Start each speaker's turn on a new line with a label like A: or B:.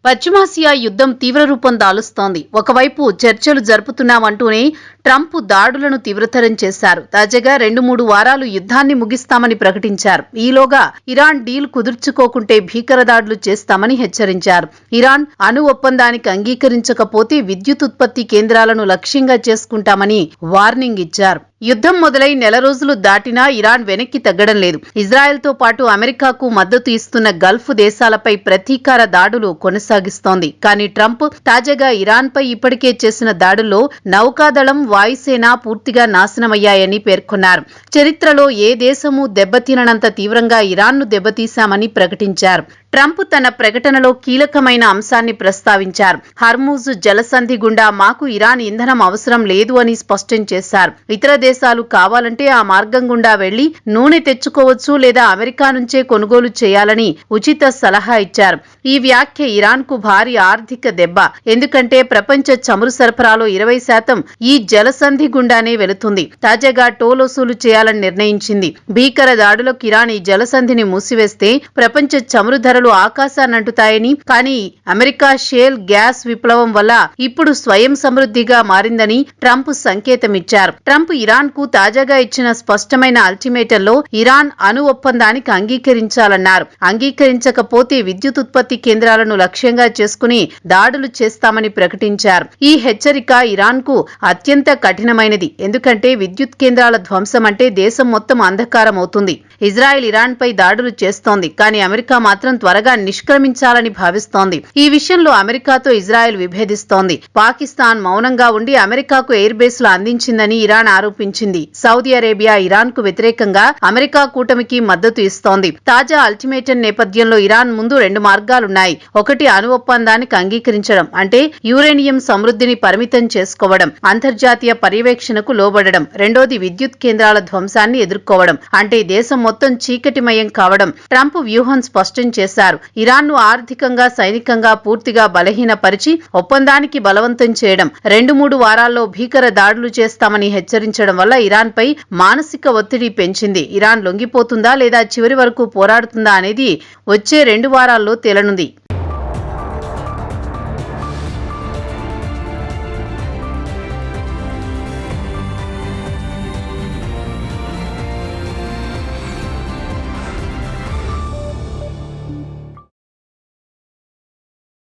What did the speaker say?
A: పశ్చిమాసియా యుద్ధం తీవ్ర రూపం దాలుస్తోంది. ఒకవైపు చర్చలు జరుపుతున్నామంటూనే ట్రంప్ దాడులను తీవ్రతరం చేశారు. తాజాగా 2-3 వారాలు యుద్ధాన్ని ముగిస్తామని ప్రకటించారు. ఈలోగా ఇరాన్ డీల్ కుదుర్చుకోకుంటే భీకర దాడులు చేస్తామని హెచ్చరించారు. ఇరాన్ అణు ఒప్పందానికి అంగీకరించకపోతే విద్యుత్ ఉత్పత్తి కేంద్రాలను లక్ష్యంగా చేసుకుంటామని వార్నింగ్ ఇచ్చారు. యుద్ధం మొదలై నెల రోజులు దాటినా ఇరాన్ వెనక్కి తగ్గడం లేదు. ఇజ్రాయెల్తో పాటు అమెరికాకు మద్దతు ఇస్తున్న గల్ఫ్ దేశాలపై ప్రతీకార దాడులు కొనసాగిస్తోంది. కానీ ట్రంప్ తాజాగా ఇరాన్పై ఇప్పటికే చేసిన దాడుల్లో నౌకాదళం, వాయుసేన పూర్తిగా నాశనమయ్యాయని పేర్కొన్నారు. చరిత్రలో ఏ దేశమూ దెబ్బతిననంత తీవ్రంగా ఇరాన్ను దెబ్బతీశామని ప్రకటించారు. ట్రంప్ తన ప్రకటనలో కీలకమైన అంశాన్ని ప్రస్తావించారు. హర్మూజ్ జలసంధి గుండా మాకు ఇరాన్ ఇంధనం అవసరం లేదు అని స్పష్టం చేశారు. ఇతర దేశాలు కావాలంటే ఆ మార్గం గుండా వెళ్లి నూనె తెచ్చుకోవచ్చు లేదా అమెరికా నుంచే కొనుగోలు చేయాలని ఉచిత సలహా ఇచ్చారు. ఈ వ్యాఖ్య ఇరాన్కు భారీ ఆర్థిక దెబ్బ. ఎందుకంటే ప్రపంచ చమురు సరఫరాలో 20% ఈ జలసంధి గుండానే వెళుతుంది. తాజాగా టోల్ వసూలు చేయాలని నిర్ణయించింది. భీకర దాడులకు ఇరాన్ ఈ జలసంధిని మూసివేస్తే ప్రపంచ చమురు ధరలు ఆకాశాన్నంటుతాయని, కానీ అమెరికా షేల్ గ్యాస్ విప్లవం వల్ల ఇప్పుడు స్వయం సమృద్ధిగా మారిందని ట్రంప్ సంకేతమిచ్చారు. ట్రంప్ ఇరాన్ కు తాజాగా ఇచ్చిన స్పష్టమైన అల్టిమేటంలో ఇరాన్ అణు ఒప్పందానికి అంగీకరించాలన్నారు. అంగీకరించకపోతే విద్యుత్ ఉత్పత్తి కేంద్రాలను లక్ష్యంగా చేసుకుని దాడులు చేస్తామని ప్రకటించారు. ఈ హెచ్చరిక ఇరాన్ కు అత్యంత కఠినమైనది. ఎందుకంటే విద్యుత్ కేంద్రాల ధ్వంసం అంటే దేశం మొత్తం అంధకారం అవుతుంది. ఇజ్రాయెల్ ఇరాన్ పై దాడులు చేస్తోంది, కానీ అమెరికా మాత్రం త్వరగా నిష్క్రమించాలని భావిస్తోంది. ఈ విషయంలో అమెరికాతో ఇజ్రాయెల్ విభేదిస్తోంది. పాకిస్తాన్ మౌనంగా ఉండి అమెరికాకు ఎయిర్ బేస్లు అందించిందని ఇరాన్ ఆరోపించింది. సౌదీ అరేబియా ఇరాన్ కు వ్యతిరేకంగా అమెరికా కూటమికి మద్దతు ఇస్తోంది. తాజా అల్టిమేటం నేపథ్యంలో ఇరాన్ ముందు 2 మార్గాలున్నాయి. ఒకటి అణు ఒప్పందానికి అంగీకరించడం, అంటే యురేనియం సమృద్ధిని పరిమితం చేసుకోవడం, అంతర్జాతీయ పర్యవేక్షణకు లోబడడం. రెండోది విద్యుత్ కేంద్రాల ధ్వంసాన్ని ఎదుర్కోవడం, అంటే దేశం మొత్తం చీకటిమయం కావడం. ట్రంప్ వ్యూహం స్పష్టం చేశారు. ఇరాన్ను ఆర్థికంగా, సైనికంగా పూర్తిగా బలహీనపరిచి ఒప్పందానికి బలవంతం చేయడం. 2-3 వారాల్లో భీకర దాడులు చేస్తామని హెచ్చరించడం వల్ల ఇరాన్పై మానసిక ఒత్తిడి పెంచింది. ఇరాన్ లొంగిపోతుందా లేదా చివరి వరకు పోరాడుతుందా అనేది వచ్చే 2 వారాల్లో తేలనుంది.